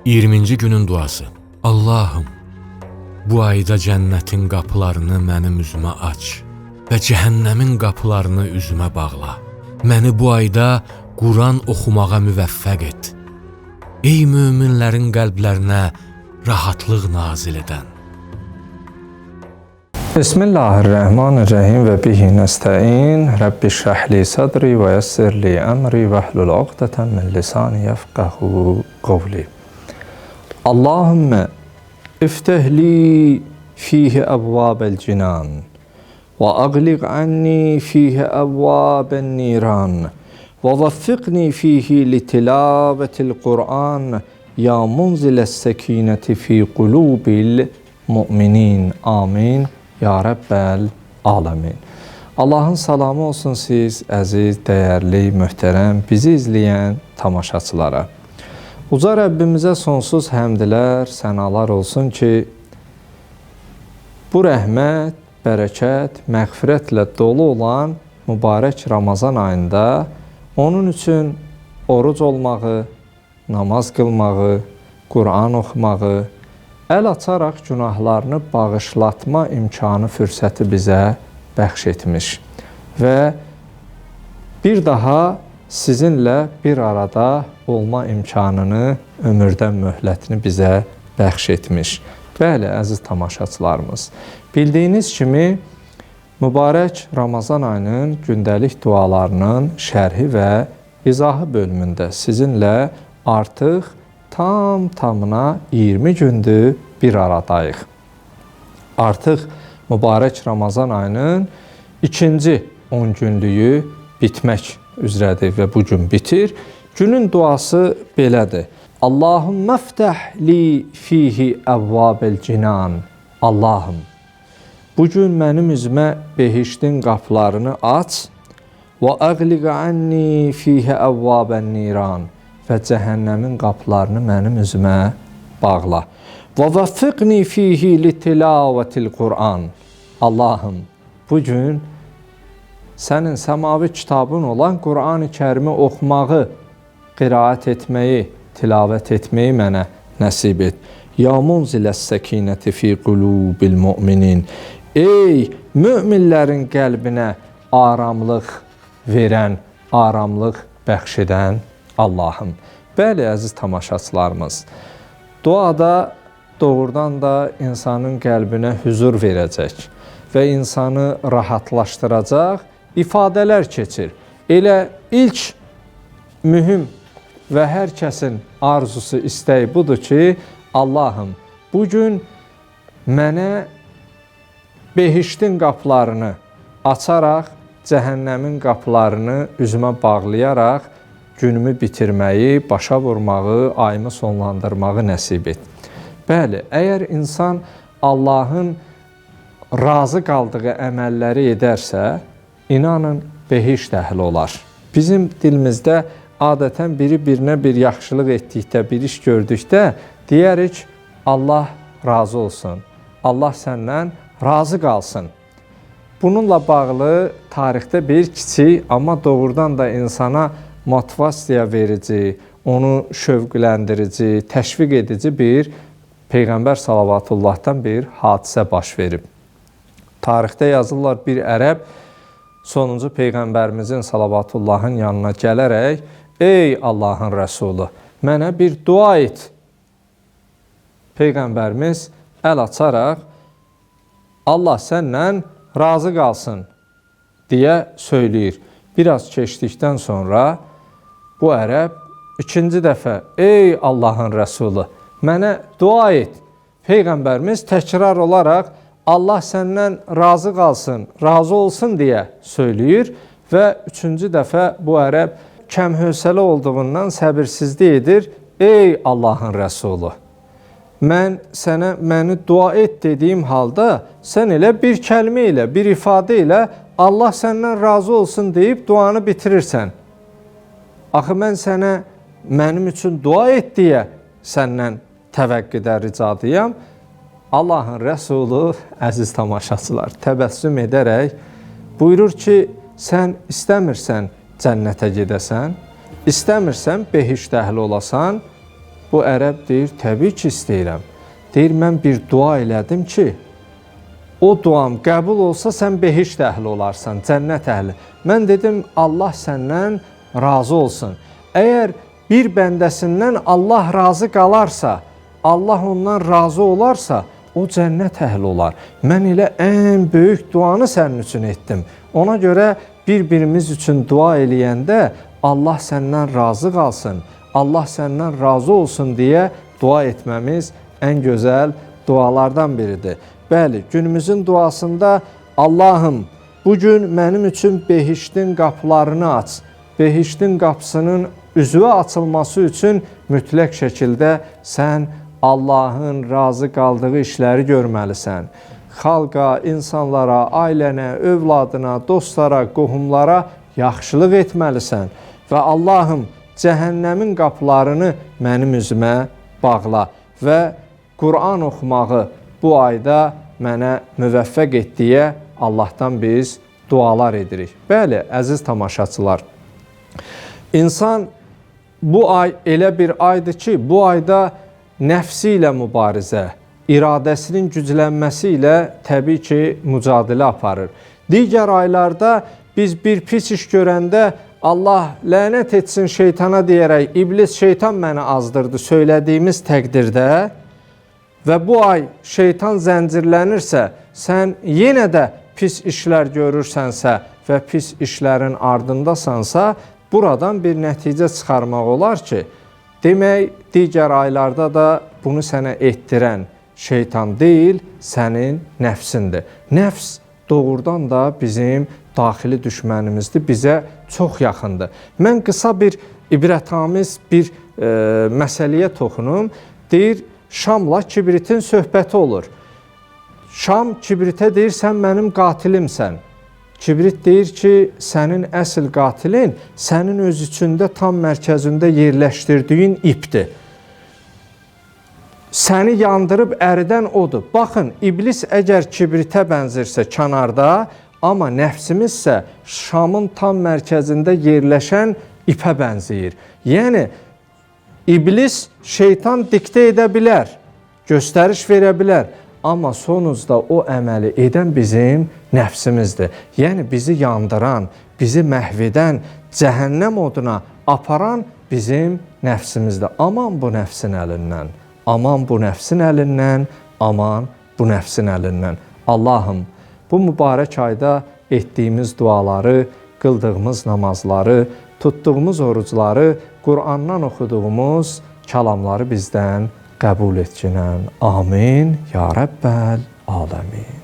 20-ci günün duası. Allahım, bu ayda cənnətin qapılarını mənim üzümə aç və cəhənnəmin qapılarını üzümə bağla. Məni bu ayda Quran oxumağa müvəffəq et. Ey möminlərin qəlblərinə rahatlıq nazil edən. Bismillahirrahmanirrahim və bihi nəstəin. Rəbbi şrəhli sadri və yəssirli əmri və hlul uqdətən min lisani yəfqəhu qavli. Allahümmə iftəhli fihi əvvabel cinan və əqliq ənni fihi əvvabən niran və vəffiqni fihi litilavetil Qur'an ya munziləs səkinəti fi qulubil müminin. Amin. Ya Rəbbəl aləmin. Allahın salamı olsun siz, əziz, dəyərli, möhtərəm, bizi izləyən tamaşaçılara. Uca Rəbbimizə sonsuz həmdlər, sənalar olsun ki, bu rəhmət, bərəkət, məğfirətlə dolu olan mübarək Ramazan ayında onun üçün oruc olmağı, namaz qılmağı, Quran oxumağı, əl açaraq günahlarını bağışlatma imkanı, fürsəti bizə bəxş etmiş və bir daha sizinlə bir arada olma imkanını, ömürdən möhlətini bizə bəxş etmiş. Bəli, əziz tamaşaçılarımız, bildiyiniz kimi mübarək Ramazan ayının gündəlik dualarının şərhi və izahı bölümündə sizinlə artıq tamına 20 gündür bir aradayıq. Artıq mübarək Ramazan ayının ikinci 10 günlüyü bitmək üzrədir və bu gün bitir. Günün duası belədir. Allahümmə ftəh li fihi əvvabel cinan. Allahım, bugün mənim üzümə behiştin qapılarını aç və əqliq ənni fihi əvvabən niran və cəhənnəmin qapılarını mənim üzümə bağla. Və vəffiqni fihi litilavetil Qur'an. Allahım, bugün sənin səmavi kitabın olan Qur'an-ı Kərimi oxumağı, qiraət etməyi, tilavət etməyi mənə nəsib et. Ya munziləs səkinəti fi qulubil müminin. Ey möminlərin qəlbinə aramlıq verən, aramlıq bəxş edən Allahım. Bəli, əziz tamaşaçılarımız, duada doğrudan da insanın qəlbinə huzur verəcək və insanı rahatlaşdıracaq ifadələr keçir. Elə ilk mühüm və hər kəsin arzusu, istəyi budur ki, Allahım, bugün mənə behiştin qapılarını açaraq, cəhənnəmin qapılarını üzümə bağlayaraq günümü bitirməyi, başa vurmağı, ayımı sonlandırmağı nəsib et. Bəli, əgər insan Allahın razı qaldığı əməlləri edərsə, inanın, behişt əhli olar. Bizim dilimizdə adətən biri-birinə bir yaxşılıq etdikdə, bir iş gördükdə deyərik, Allah razı olsun, Allah səndən razı qalsın. Bununla bağlı tarixdə bir kiçik, amma doğrudan da insana motivasiya verici, onu şövqləndirici, təşviq edici bir Peyğəmbər Salavatullah'dan bir hadisə baş verib. Tarixdə yazırlar, bir ərəb sonuncu Peyğəmbərimizin Salavatullah'ın yanına gələrək, ey Allahın Rəsulü, mənə bir dua et. Peyğəmbərimiz əl açaraq, Allah səndən razı qalsın deyə söyləyir. Biraz keçdikdən sonra bu ərəb ikinci dəfə, ey Allahın Rəsulü, mənə dua et. Peyğəmbərimiz təkrar olaraq, Allah səndən razı qalsın, razı olsun deyə söyləyir və üçüncü dəfə bu ərəb kəmhövsələ olduğundan səbirsizlik edir. Ey Allahın Rəsulü, mən sənə məni dua et dediyim halda sən elə bir kəlmə ilə, bir ifadə ilə Allah səndən razı olsun deyib duanı bitirirsən. Axı mən sənə mənim üçün dua et deyə səndən təvəqqüdə ricadıyam. Allahın Rəsulü, əziz tamaşaçılar, təbəssüm edərək buyurur ki, sən istəmirsən cənnətə gedəsən, istəmirsən behişt əhli olasan, Bu ərəb deyir, təbii ki, istəyirəm. Deyir, mən bir dua elədim ki, o duam qəbul olsa, sən behişt əhli olarsan, cənnət əhli. Mən dedim, Allah səndən razı olsun. Əgər bir bəndəsindən Allah razı qalarsa, Allah ondan razı olarsa, o cənnət əhli olar. Mən elə ən böyük duanı sənin üçün etdim. Ona görə bir-birimiz üçün dua eləyəndə Allah səndən razı qalsın, Allah səndən razı olsun deyə dua etməmiz ən gözəl dualardan biridir. Bəli, günümüzün duasında Allahım, bugün mənim üçün behiştin qapılarını aç. Behiştin qapısının üzvə açılması üçün mütləq şəkildə sən Allahın razı qaldığı işləri görməlisən. Xalqa, insanlara, ailənə, övladına, dostlara, qohumlara yaxşılıq etməlisən. Və Allahım, cəhənnəmin qapılarını mənim üzümə bağla və Quran oxumağı bu ayda mənə müvəffəq et deyə Allahdan biz dualar edirik. Bəli, əziz tamaşaçılar, İnsan bu ay elə bir aydır ki, bu ayda nəfsi ilə mübarizə, iradəsinin güclənməsi ilə təbii ki, mücadilə aparır. Digər aylarda biz bir pis iş görəndə Allah lənət etsin şeytana deyərək, iblis şeytan məni azdırdı söylədiyimiz təqdirdə və bu ay şeytan zəncirlənirsə, sən yenə də pis işlər görürsənsə və pis işlərin ardındasansa, buradan bir nəticə çıxarmaq olar ki, demək, digər aylarda da bunu sənə etdirən şeytan deyil, sənin nəfsindir. Nəfs doğrudan da bizim daxili düşmənimizdir, bizə çox yaxındır. Mən qısa bir ibrətamiz bir məsələyə toxunum. Deyir, Şamla kibritin söhbəti olur. Şam kibritə deyir, sən mənim qatilimsən. Kibrit deyir ki, sənin əsl qatilin sənin öz içində tam mərkəzində yerləşdirdiyin ipdir. Səni yandırıb əridən odur. Baxın, iblis əgər kibritə bənzirsə kənarda, amma nəfsimizsə Şamın tam mərkəzində yerləşən ipə bənzəyir. Yəni, iblis şeytan diktə edə bilər, göstəriş verə bilər. Amma sonuzda o əməli edən bizim nəfsimizdir. Yəni, bizi yandıran, bizi məhv edən, cəhənnəm oduna aparan bizim nəfsimizdir. Aman bu nəfsin əlindən, aman bu nəfsin əlindən, aman bu nəfsin əlindən. Allahım, bu mübarək ayda etdiyimiz duaları, qıldığımız namazları, tutduğumuz orucları, Qur'andan oxuduğumuz kəlamları bizdən qəbul etkinən. Amin. Ya Rəbbəl aləmin.